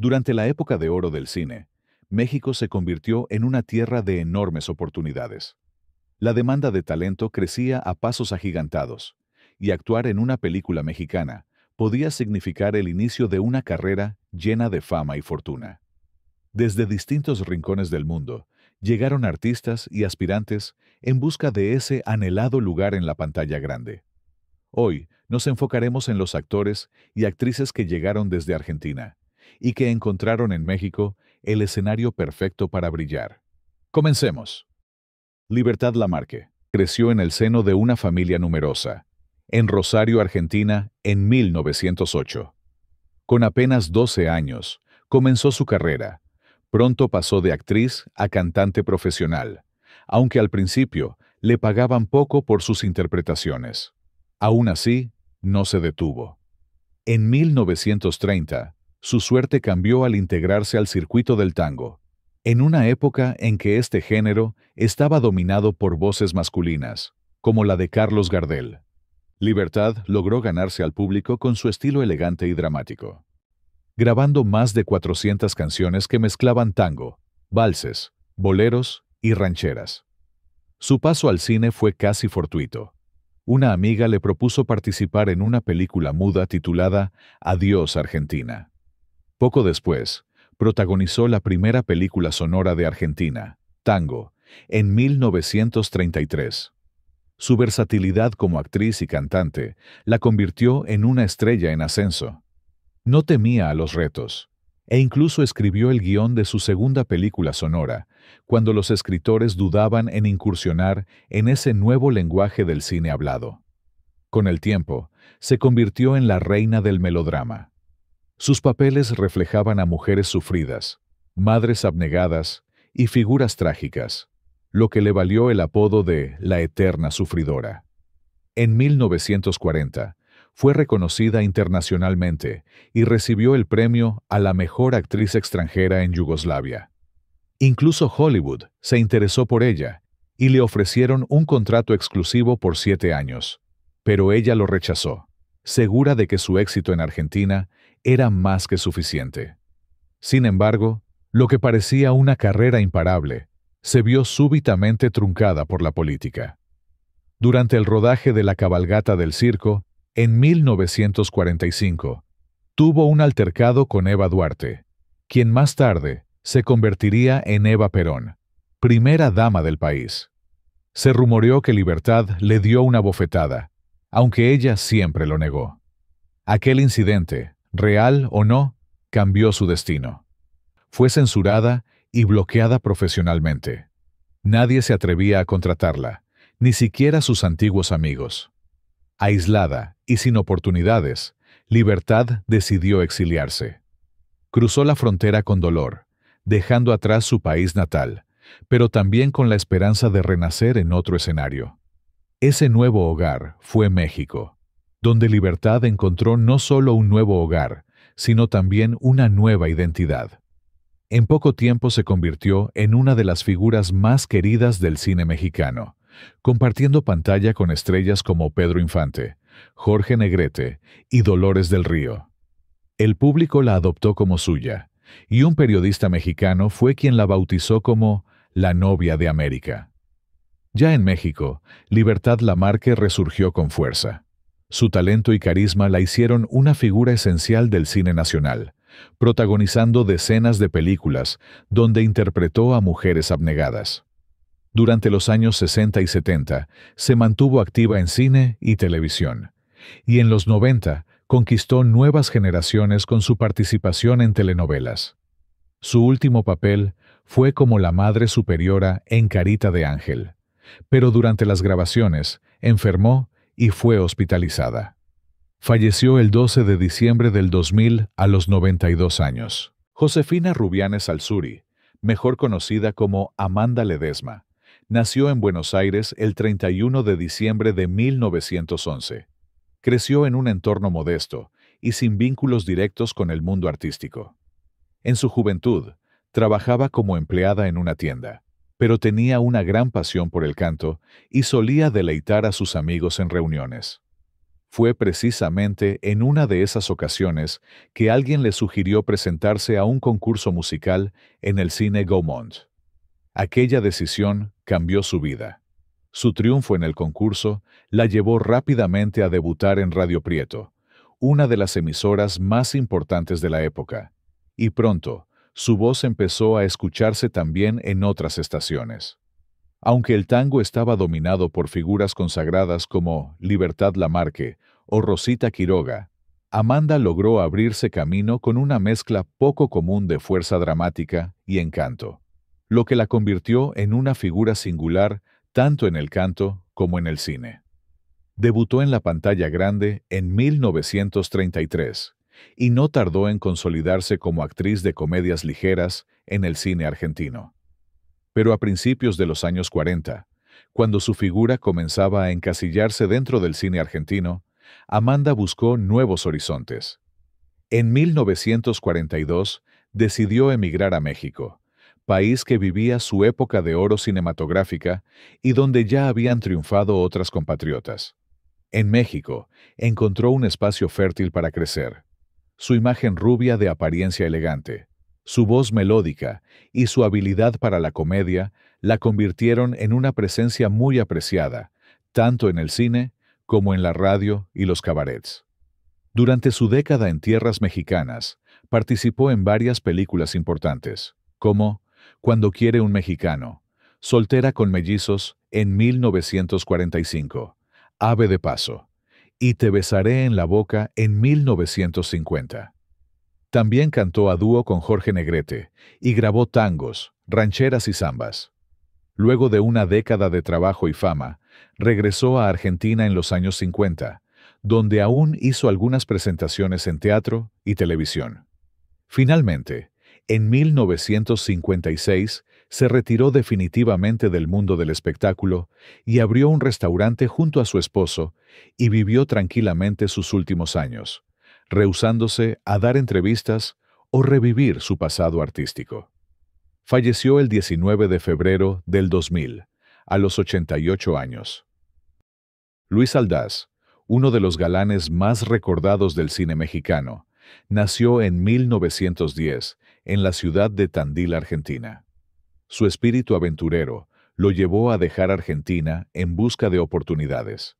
Durante la época de oro del cine, México se convirtió en una tierra de enormes oportunidades. La demanda de talento crecía a pasos agigantados, y actuar en una película mexicana podía significar el inicio de una carrera llena de fama y fortuna. Desde distintos rincones del mundo, llegaron artistas y aspirantes en busca de ese anhelado lugar en la pantalla grande. Hoy nos enfocaremos en los actores y actrices que llegaron desde Argentina y que encontraron en México el escenario perfecto para brillar. Comencemos. Libertad Lamarque creció en el seno de una familia numerosa, en Rosario, Argentina, en 1908. Con apenas 12 años, comenzó su carrera. Pronto pasó de actriz a cantante profesional, aunque al principio le pagaban poco por sus interpretaciones. Aún así, no se detuvo. En 1930, su suerte cambió al integrarse al circuito del tango, en una época en que este género estaba dominado por voces masculinas, como la de Carlos Gardel. Libertad logró ganarse al público con su estilo elegante y dramático, grabando más de 400 canciones que mezclaban tango, valses, boleros y rancheras. Su paso al cine fue casi fortuito. Una amiga le propuso participar en una película muda titulada Adiós, Argentina. Poco después, protagonizó la primera película sonora de Argentina, Tango, en 1933. Su versatilidad como actriz y cantante la convirtió en una estrella en ascenso. No temía a los retos, e incluso escribió el guión de su segunda película sonora, cuando los escritores dudaban en incursionar en ese nuevo lenguaje del cine hablado. Con el tiempo, se convirtió en la reina del melodrama. Sus papeles reflejaban a mujeres sufridas, madres abnegadas y figuras trágicas, lo que le valió el apodo de la eterna sufridora. En 1940, fue reconocida internacionalmente y recibió el premio a la mejor actriz extranjera en Yugoslavia. Incluso Hollywood se interesó por ella y le ofrecieron un contrato exclusivo por 7 años, pero ella lo rechazó, segura de que su éxito en Argentina era más que suficiente. Sin embargo, lo que parecía una carrera imparable se vio súbitamente truncada por la política. Durante el rodaje de La cabalgata del circo, en 1945, tuvo un altercado con Eva Duarte, quien más tarde se convertiría en Eva Perón, primera dama del país. Se rumoreó que Libertad le dio una bofetada, aunque ella siempre lo negó. Aquel incidente, real o no, cambió su destino. Fue censurada y bloqueada profesionalmente. Nadie se atrevía a contratarla, ni siquiera sus antiguos amigos. Aislada y sin oportunidades, Libertad decidió exiliarse. Cruzó la frontera con dolor, dejando atrás su país natal, pero también con la esperanza de renacer en otro escenario. Ese nuevo hogar fue México, donde Libertad encontró no solo un nuevo hogar, sino también una nueva identidad. En poco tiempo se convirtió en una de las figuras más queridas del cine mexicano, compartiendo pantalla con estrellas como Pedro Infante, Jorge Negrete y Dolores del Río. El público la adoptó como suya, y un periodista mexicano fue quien la bautizó como la novia de América. Ya en México, Libertad Lamarque resurgió con fuerza. Su talento y carisma la hicieron una figura esencial del cine nacional, protagonizando decenas de películas donde interpretó a mujeres abnegadas. Durante los años 60 y 70 se mantuvo activa en cine y televisión, y en los 90 conquistó nuevas generaciones con su participación en telenovelas. Su último papel fue como la Madre Superiora en Carita de Ángel, pero durante las grabaciones enfermó y fue hospitalizada. Falleció el 12 de diciembre del 2000 a los 92 años. Josefina Rubianes Alzuri, mejor conocida como Amanda Ledesma, nació en Buenos Aires el 31 de diciembre de 1911. Creció en un entorno modesto y sin vínculos directos con el mundo artístico. En su juventud, trabajaba como empleada en una tienda, pero tenía una gran pasión por el canto y solía deleitar a sus amigos en reuniones. Fue precisamente en una de esas ocasiones que alguien le sugirió presentarse a un concurso musical en el cine Gaumont. Aquella decisión cambió su vida. Su triunfo en el concurso la llevó rápidamente a debutar en Radio Prieto, una de las emisoras más importantes de la época, y pronto su voz empezó a escucharse también en otras estaciones. Aunque el tango estaba dominado por figuras consagradas como Libertad Lamarque o Rosita Quiroga, Amanda logró abrirse camino con una mezcla poco común de fuerza dramática y encanto, lo que la convirtió en una figura singular tanto en el canto como en el cine. Debutó en la pantalla grande en 1933 y no tardó en consolidarse como actriz de comedias ligeras en el cine argentino. Pero a principios de los años 40, cuando su figura comenzaba a encasillarse dentro del cine argentino, Amanda buscó nuevos horizontes. En 1942 decidió emigrar a México, país que vivía su época de oro cinematográfica y donde ya habían triunfado otras compatriotas. En México, encontró un espacio fértil para crecer. Su imagen rubia de apariencia elegante, su voz melódica y su habilidad para la comedia la convirtieron en una presencia muy apreciada, tanto en el cine como en la radio y los cabarets. Durante su década en tierras mexicanas, participó en varias películas importantes, como Cuando quiere un mexicano, Soltera con mellizos en 1945, Ave de paso, y Te besaré en la boca en 1950. También cantó a dúo con Jorge Negrete y grabó tangos, rancheras y zambas. Luego de una década de trabajo y fama, regresó a Argentina en los años 50, donde aún hizo algunas presentaciones en teatro y televisión. Finalmente, en 1956 se retiró definitivamente del mundo del espectáculo y abrió un restaurante junto a su esposo y vivió tranquilamente sus últimos años, rehusándose a dar entrevistas o revivir su pasado artístico. Falleció el 19 de febrero del 2000, a los 88 años. Luis Aldaz, uno de los galanes más recordados del cine mexicano, nació en 1910 en la ciudad de Tandil, Argentina. Su espíritu aventurero lo llevó a dejar Argentina en busca de oportunidades.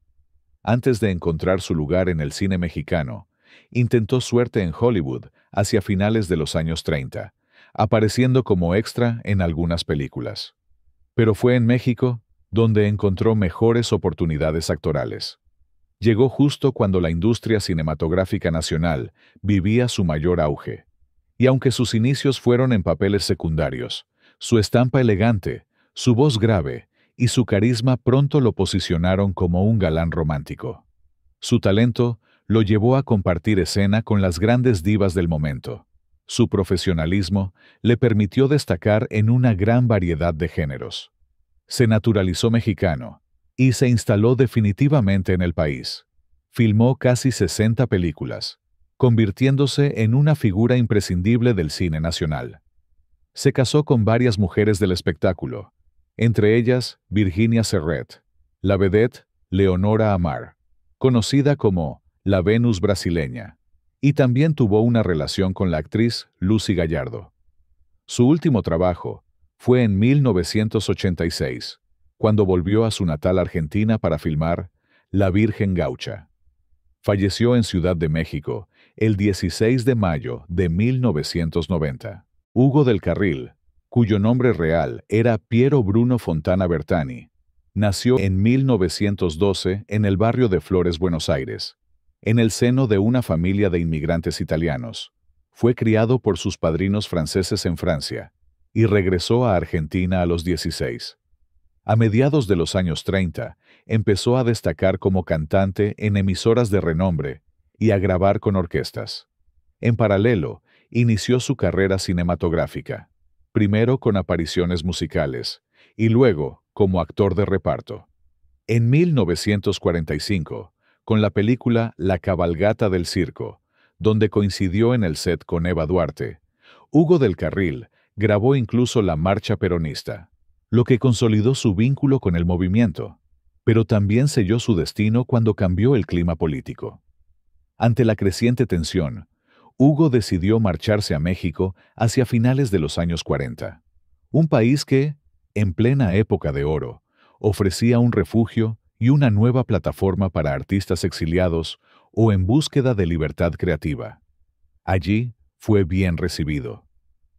Antes de encontrar su lugar en el cine mexicano, intentó suerte en Hollywood hacia finales de los años 30, apareciendo como extra en algunas películas. Pero fue en México donde encontró mejores oportunidades actorales. Llegó justo cuando la industria cinematográfica nacional vivía su mayor auge. Y aunque sus inicios fueron en papeles secundarios, su estampa elegante, su voz grave y su carisma pronto lo posicionaron como un galán romántico. Su talento lo llevó a compartir escena con las grandes divas del momento. Su profesionalismo le permitió destacar en una gran variedad de géneros. Se naturalizó mexicano y se instaló definitivamente en el país. Filmó casi 60 películas, convirtiéndose en una figura imprescindible del cine nacional. Se casó con varias mujeres del espectáculo, entre ellas Virginia Serret, la vedette Leonora Amar, conocida como la Venus brasileña, y también tuvo una relación con la actriz Lucy Gallardo. Su último trabajo fue en 1986, cuando volvió a su natal Argentina para filmar La Virgen Gaucha. Falleció en Ciudad de México el 16 de mayo de 1990. Hugo del Carril, cuyo nombre real era Piero Bruno Fontana Bertani, nació en 1912 en el barrio de Flores, Buenos Aires, en el seno de una familia de inmigrantes italianos. Fue criado por sus padrinos franceses en Francia y regresó a Argentina a los 16. A mediados de los años 30, empezó a destacar como cantante en emisoras de renombre y a grabar con orquestas. En paralelo, inició su carrera cinematográfica, primero con apariciones musicales y luego como actor de reparto. En 1945, con la película La cabalgata del circo, donde coincidió en el set con Eva Duarte, Hugo del Carril grabó incluso la marcha peronista, lo que consolidó su vínculo con el movimiento. pero también selló su destino cuando cambió el clima político. Ante la creciente tensión, Hugo decidió marcharse a México hacia finales de los años 40, un país que, en plena época de oro, ofrecía un refugio y una nueva plataforma para artistas exiliados o en búsqueda de libertad creativa. Allí fue bien recibido.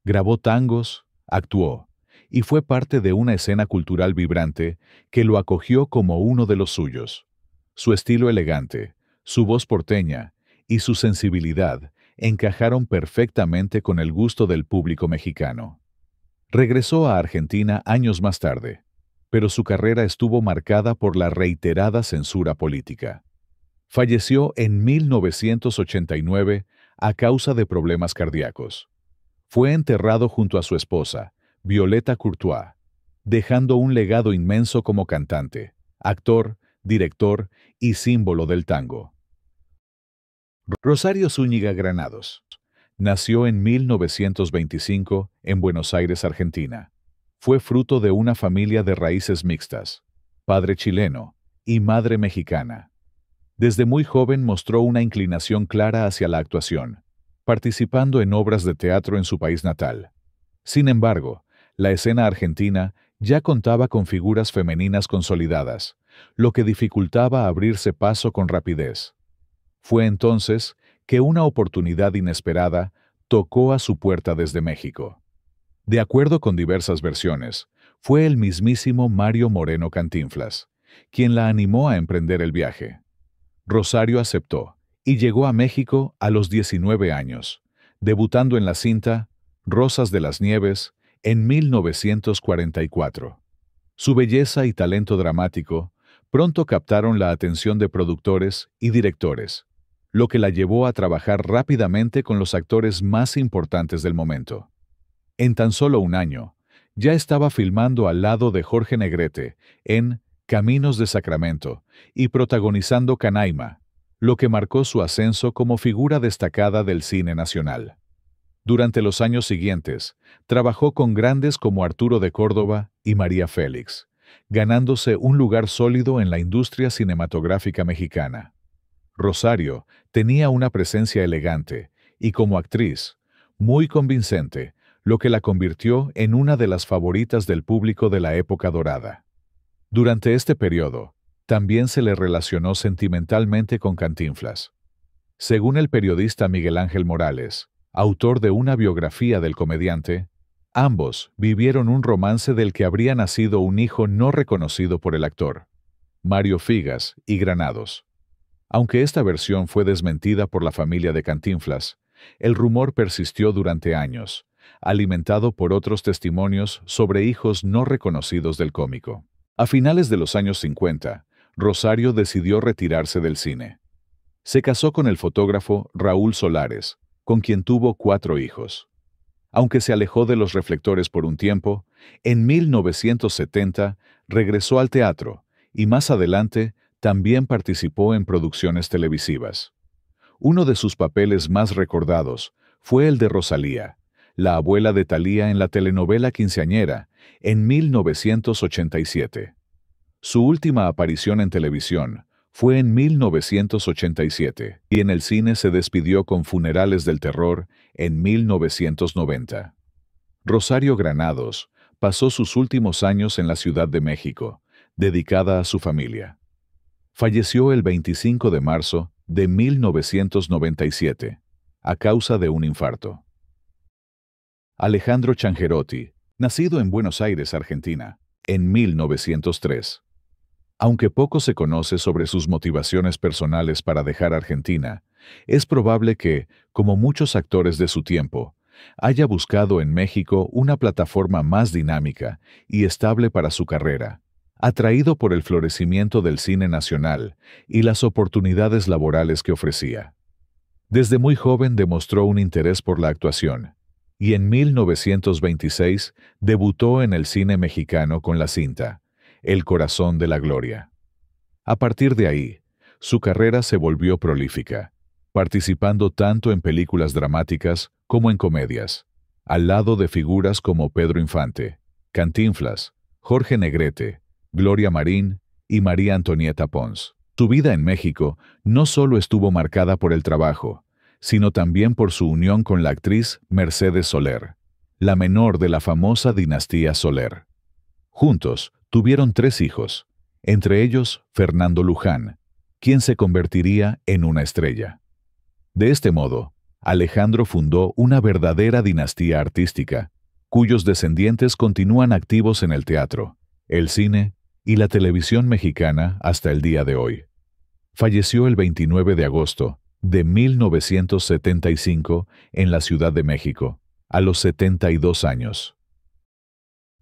Grabó tangos, actuó, y fue parte de una escena cultural vibrante que lo acogió como uno de los suyos. Su estilo elegante, su voz porteña y su sensibilidad encajaron perfectamente con el gusto del público mexicano. Regresó a Argentina años más tarde, pero su carrera estuvo marcada por la reiterada censura política. Falleció en 1989 a causa de problemas cardíacos. Fue enterrado junto a su esposa, Violeta Courtois, dejando un legado inmenso como cantante, actor, director y símbolo del tango. Rosario Zúñiga Granados nació en 1925 en Buenos Aires, Argentina. Fue fruto de una familia de raíces mixtas, padre chileno y madre mexicana. Desde muy joven mostró una inclinación clara hacia la actuación, participando en obras de teatro en su país natal. Sin embargo, la escena argentina ya contaba con figuras femeninas consolidadas, lo que dificultaba abrirse paso con rapidez. Fue entonces que una oportunidad inesperada tocó a su puerta desde México. De acuerdo con diversas versiones, fue el mismísimo Mario Moreno Cantinflas, quien la animó a emprender el viaje. Rosario aceptó y llegó a México a los 19 años, debutando en la cinta Rosas de las Nieves en 1944. Su belleza y talento dramático pronto captaron la atención de productores y directores, lo que la llevó a trabajar rápidamente con los actores más importantes del momento. En tan solo un año, ya estaba filmando al lado de Jorge Negrete en Caminos de Sacramento y protagonizando Canaima, lo que marcó su ascenso como figura destacada del cine nacional. Durante los años siguientes, trabajó con grandes como Arturo de Córdoba y María Félix, ganándose un lugar sólido en la industria cinematográfica mexicana. Rosario tenía una presencia elegante y, como actriz, muy convincente, lo que la convirtió en una de las favoritas del público de la época dorada. Durante este periodo, también se le relacionó sentimentalmente con Cantinflas. Según el periodista Miguel Ángel Morales, autor de una biografía del comediante, ambos vivieron un romance del que habría nacido un hijo no reconocido por el actor, Mario Figas y Granados. Aunque esta versión fue desmentida por la familia de Cantinflas, el rumor persistió durante años, alimentado por otros testimonios sobre hijos no reconocidos del cómico. A finales de los años 50, Rosario decidió retirarse del cine. Se casó con el fotógrafo Raúl Solares, con quien tuvo 4 hijos. Aunque se alejó de los reflectores por un tiempo, en 1970 regresó al teatro y más adelante también participó en producciones televisivas. Uno de sus papeles más recordados fue el de Rosalía, la abuela de Thalía en la telenovela Quinceañera, en 1987. Su última aparición en televisión fue en 1987 y en el cine se despidió con Funerales del Terror en 1990. Rosario Granados pasó sus últimos años en la Ciudad de México, dedicada a su familia. Falleció el 25 de marzo de 1997, a causa de un infarto. Alejandro Changuerotti, nacido en Buenos Aires, Argentina, en 1903. Aunque poco se conoce sobre sus motivaciones personales para dejar Argentina, es probable que, como muchos actores de su tiempo, haya buscado en México una plataforma más dinámica y estable para su carrera, atraído por el florecimiento del cine nacional y las oportunidades laborales que ofrecía. Desde muy joven demostró un interés por la actuación, y en 1926 debutó en el cine mexicano con la cinta El Corazón de la Gloria. A partir de ahí, su carrera se volvió prolífica, participando tanto en películas dramáticas como en comedias, al lado de figuras como Pedro Infante, Cantinflas, Jorge Negrete, Gloria Marín y María Antonieta Pons. Su vida en México no solo estuvo marcada por el trabajo, sino también por su unión con la actriz Mercedes Soler, la menor de la famosa dinastía Soler. Juntos tuvieron 3 hijos, entre ellos Fernando Luján, quien se convertiría en una estrella. De este modo, Alejandro fundó una verdadera dinastía artística, cuyos descendientes continúan activos en el teatro, el cine y la televisión mexicana hasta el día de hoy. Falleció el 29 de agosto de 1975 en la Ciudad de México, a los 72 años.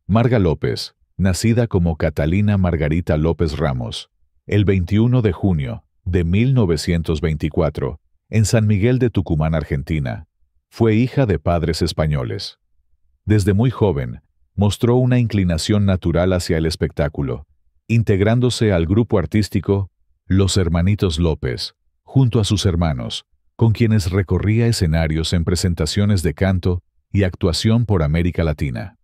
Marga López, nacida como Catalina Margarita López Ramos, el 21 de junio de 1924, en San Miguel de Tucumán, Argentina, fue hija de padres españoles. Desde muy joven, mostró una inclinación natural hacia el espectáculo, integrándose al grupo artístico Los Hermanitos López, junto a sus hermanos, con quienes recorría escenarios en presentaciones de canto y actuación por América Latina.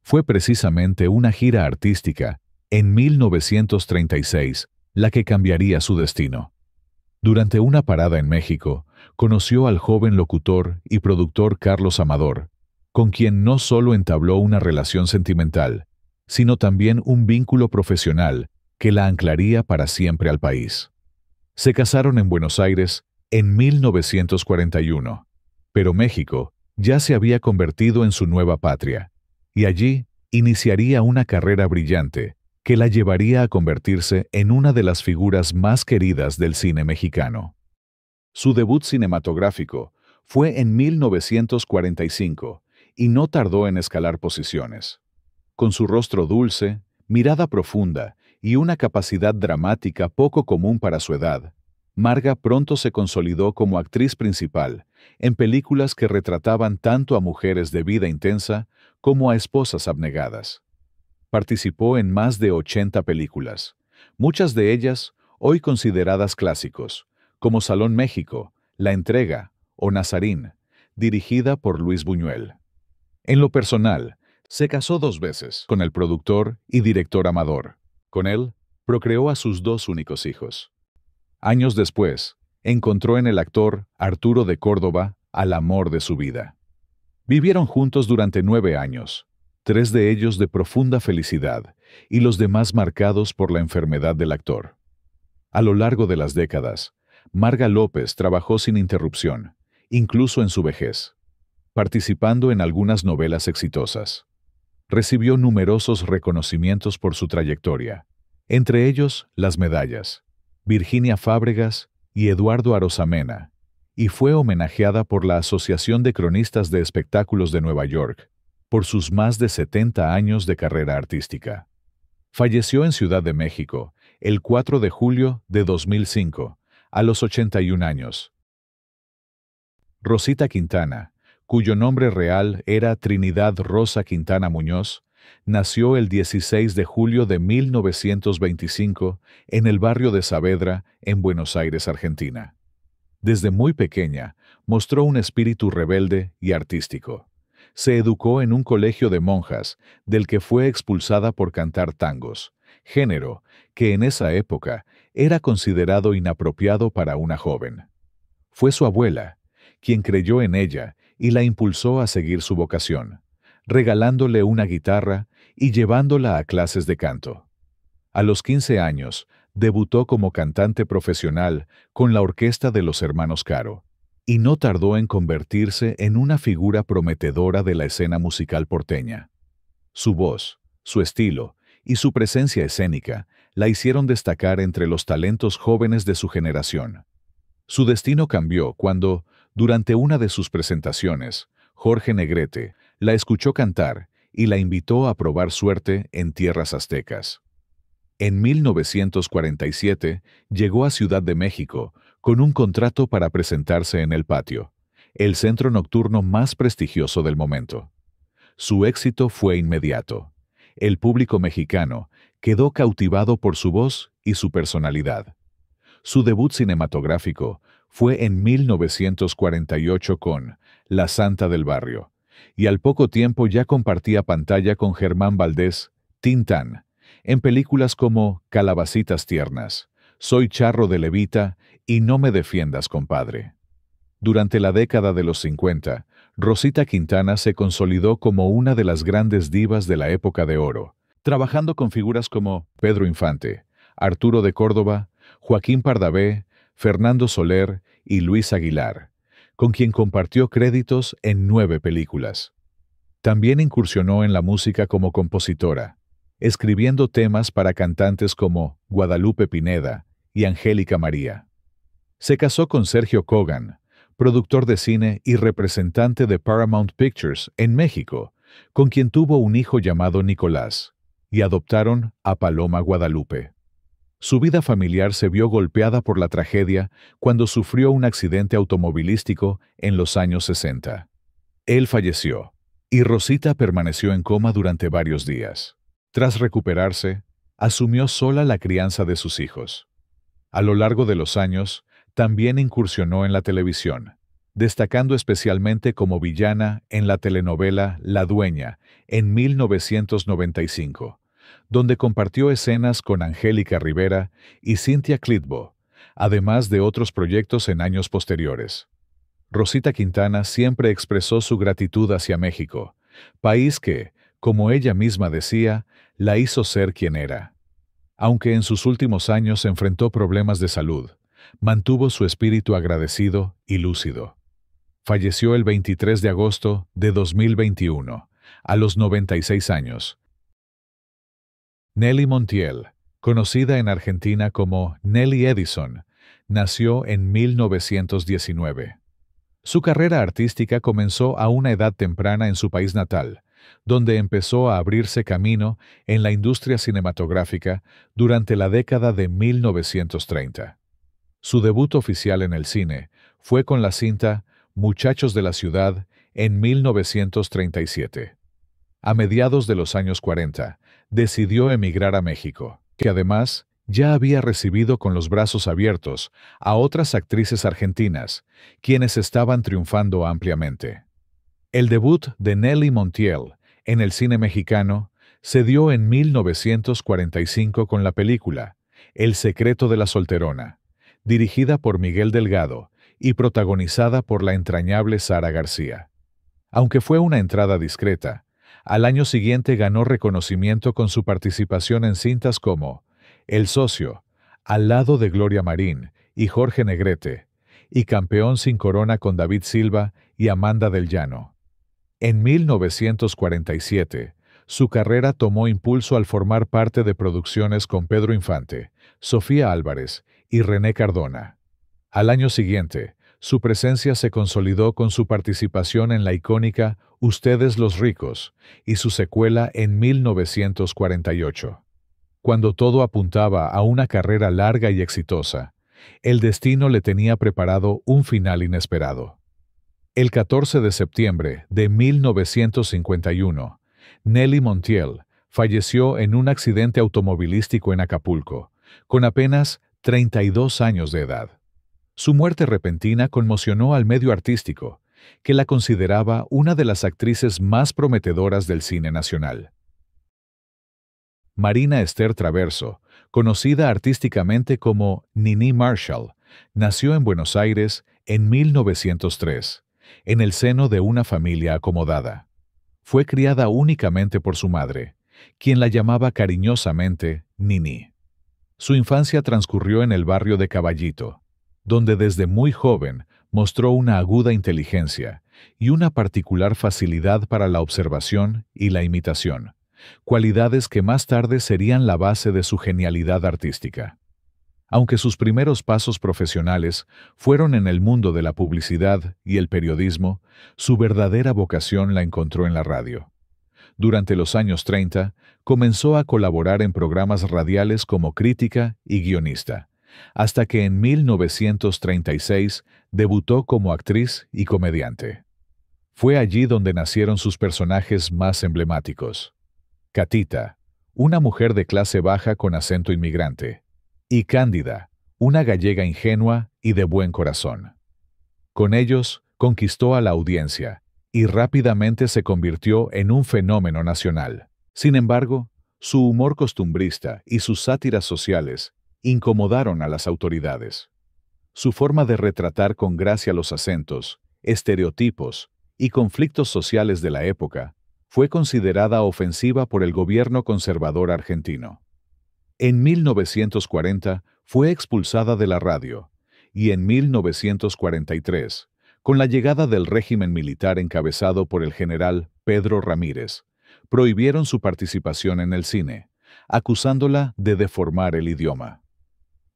Fue precisamente una gira artística, en 1936, la que cambiaría su destino. Durante una parada en México, conoció al joven locutor y productor Carlos Amador, con quien no solo entabló una relación sentimental, sino también un vínculo profesional que la anclaría para siempre al país. Se casaron en Buenos Aires en 1941, pero México ya se había convertido en su nueva patria, y allí iniciaría una carrera brillante que la llevaría a convertirse en una de las figuras más queridas del cine mexicano. Su debut cinematográfico fue en 1945 y no tardó en escalar posiciones. Con su rostro dulce, mirada profunda y una capacidad dramática poco común para su edad, Marga pronto se consolidó como actriz principal en películas que retrataban tanto a mujeres de vida intensa como a esposas abnegadas. Participó en más de 80 películas, muchas de ellas hoy consideradas clásicos, como Salón México, La Entrega o Nazarín, dirigida por Luis Buñuel. En lo personal, se casó 2 veces con el productor y director Amador. Con él, procreó a sus 2 únicos hijos. Años después, encontró en el actor Arturo de Córdoba al amor de su vida. Vivieron juntos durante 9 años, 3 de ellos de profunda felicidad y los demás marcados por la enfermedad del actor. A lo largo de las décadas, Marga López trabajó sin interrupción, incluso en su vejez, participando en algunas novelas exitosas. Recibió numerosos reconocimientos por su trayectoria, entre ellos las medallas Virginia Fábregas y Eduardo Arosamena, y fue homenajeada por la Asociación de Cronistas de Espectáculos de Nueva York, por sus más de 70 años de carrera artística. Falleció en Ciudad de México el 4 de julio de 2005, a los 81 años. Rosita Quintana, cuyo nombre real era Trinidad Rosa Quintana Muñoz, nació el 16 de julio de 1925 en el barrio de Saavedra, en Buenos Aires, Argentina. Desde muy pequeña, mostró un espíritu rebelde y artístico. Se educó en un colegio de monjas, del que fue expulsada por cantar tangos, género que en esa época era considerado inapropiado para una joven. Fue su abuela, quien creyó en ella y la impulsó a seguir su vocación, regalándole una guitarra y llevándola a clases de canto. A los 15 años, debutó como cantante profesional con la orquesta de los hermanos Caro, y no tardó en convertirse en una figura prometedora de la escena musical porteña. Su voz, su estilo y su presencia escénica la hicieron destacar entre los talentos jóvenes de su generación. Su destino cambió cuando, durante una de sus presentaciones, Jorge Negrete la escuchó cantar y la invitó a probar suerte en tierras aztecas. En 1947 llegó a Ciudad de México con un contrato para presentarse en El Patio, el centro nocturno más prestigioso del momento. Su éxito fue inmediato. El público mexicano quedó cautivado por su voz y su personalidad. Su debut cinematográfico fue en 1948 con La Santa del Barrio, y al poco tiempo ya compartía pantalla con Germán Valdés, Tintán, en películas como Calabacitas tiernas, Soy charro de levita y No me defiendas, compadre. Durante la década de los 50, Rosita Quintana se consolidó como una de las grandes divas de la época de oro, trabajando con figuras como Pedro Infante, Arturo de Córdoba, Joaquín Pardavé, Fernando Soler y Luis Aguilar, con quien compartió créditos en 9 películas. También incursionó en la música como compositora, escribiendo temas para cantantes como Guadalupe Pineda y Angélica María. Se casó con Sergio Kogan, productor de cine y representante de Paramount Pictures en México, con quien tuvo un hijo llamado Nicolás, y adoptaron a Paloma Guadalupe. Su vida familiar se vio golpeada por la tragedia cuando sufrió un accidente automovilístico en los años 60. Él falleció, y Rosita permaneció en coma durante varios días. Tras recuperarse, asumió sola la crianza de sus hijos. A lo largo de los años, también incursionó en la televisión, destacando especialmente como villana en la telenovela La Dueña en 1995, donde compartió escenas con Angélica Rivera y Cynthia Clitbo, además de otros proyectos en años posteriores. Rosita Quintana siempre expresó su gratitud hacia México, país que, como ella misma decía, la hizo ser quien era. Aunque en sus últimos años enfrentó problemas de salud, mantuvo su espíritu agradecido y lúcido. Falleció el 23 de agosto de 2021, a los 96 años. Nelly Montiel, conocida en Argentina como Nelly Edison, nació en 1919. Su carrera artística comenzó a una edad temprana en su país natal, donde empezó a abrirse camino en la industria cinematográfica durante la década de 1930. Su debut oficial en el cine fue con la cinta Muchachos de la Ciudad en 1937. A mediados de los años 40, decidió emigrar a México, que además ya había recibido con los brazos abiertos a otras actrices argentinas, quienes estaban triunfando ampliamente. El debut de Nelly Montiel en el cine mexicano se dio en 1945 con la película El secreto de la solterona, dirigida por Miguel Delgado y protagonizada por la entrañable Sara García. Aunque fue una entrada discreta, al año siguiente ganó reconocimiento con su participación en cintas como El socio, al lado de Gloria Marín y Jorge Negrete, y Campeón sin corona con David Silva y Amanda del Llano. En 1947, su carrera tomó impulso al formar parte de producciones con Pedro Infante, Sofía Álvarez y René Cardona. Al año siguiente, su presencia se consolidó con su participación en la icónica Ustedes los ricos y su secuela en 1948. Cuando todo apuntaba a una carrera larga y exitosa, el destino le tenía preparado un final inesperado. El 14 de septiembre de 1951, Nelly Montiel falleció en un accidente automovilístico en Acapulco, con apenas 32 años de edad. Su muerte repentina conmocionó al medio artístico, que la consideraba una de las actrices más prometedoras del cine nacional. Marina Esther Traverso, conocida artísticamente como Nini Marshall, nació en Buenos Aires en 1903, en el seno de una familia acomodada. Fue criada únicamente por su madre, quien la llamaba cariñosamente Nini. Su infancia transcurrió en el barrio de Caballito, donde desde muy joven mostró una aguda inteligencia y una particular facilidad para la observación y la imitación, cualidades que más tarde serían la base de su genialidad artística. Aunque sus primeros pasos profesionales fueron en el mundo de la publicidad y el periodismo, su verdadera vocación la encontró en la radio. Durante los años 30, comenzó a colaborar en programas radiales como crítica y guionista, hasta que en 1936 debutó como actriz y comediante. Fue allí donde nacieron sus personajes más emblemáticos: Catita, una mujer de clase baja con acento inmigrante, y Cándida, una gallega ingenua y de buen corazón. Con ellos, conquistó a la audiencia y rápidamente se convirtió en un fenómeno nacional. Sin embargo, Su humor costumbrista y sus sátiras sociales incomodaron a las autoridades. Su forma de retratar con gracia los acentos, estereotipos y conflictos sociales de la época fue considerada ofensiva por el gobierno conservador argentino. En 1940 fue expulsada de la radio y en 1943, con la llegada del régimen militar encabezado por el general Pedro Ramírez, prohibieron su participación en el cine, acusándola de deformar el idioma.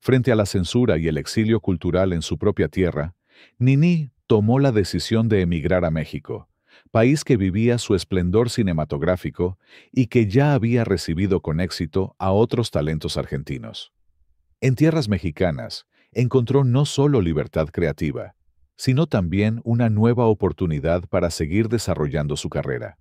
Frente a la censura y el exilio cultural en su propia tierra, Nini tomó la decisión de emigrar a México, país que vivía su esplendor cinematográfico y que ya había recibido con éxito a otros talentos argentinos. En tierras mexicanas, encontró no solo libertad creativa, sino también una nueva oportunidad para seguir desarrollando su carrera.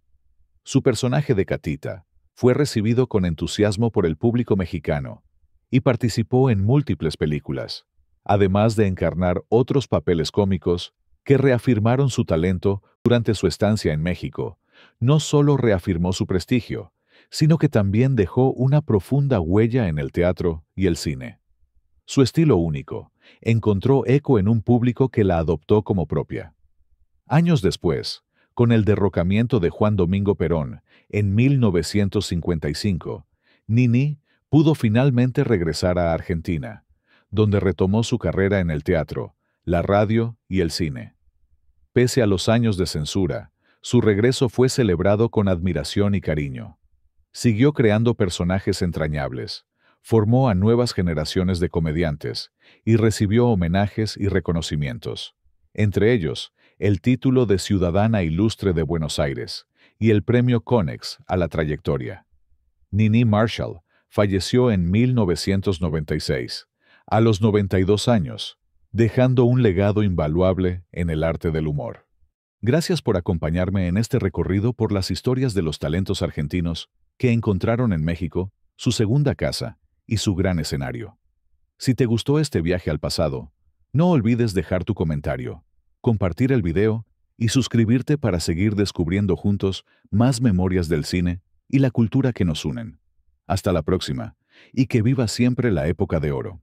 Su personaje de Catita fue recibido con entusiasmo por el público mexicano y participó en múltiples películas, además de encarnar otros papeles cómicos que reafirmaron su talento durante su estancia en México. No solo reafirmó su prestigio, sino que también dejó una profunda huella en el teatro y el cine. Su estilo único encontró eco en un público que la adoptó como propia. Años después, con el derrocamiento de Juan Domingo Perón en 1955, Nini pudo finalmente regresar a Argentina, donde retomó su carrera en el teatro, la radio y el cine. Pese a los años de censura, su regreso fue celebrado con admiración y cariño. Siguió creando personajes entrañables, formó a nuevas generaciones de comediantes y recibió homenajes y reconocimientos, entre ellos el título de Ciudadana Ilustre de Buenos Aires y el premio Conex a la trayectoria. Nini Marshall falleció en 1996, a los 92 años, dejando un legado invaluable en el arte del humor. Gracias por acompañarme en este recorrido por las historias de los talentos argentinos que encontraron en México su segunda casa y su gran escenario. Si te gustó este viaje al pasado, no olvides dejar tu comentario, compartir el video y suscribirte para seguir descubriendo juntos más memorias del cine y la cultura que nos unen. Hasta la próxima, y que viva siempre la época de oro.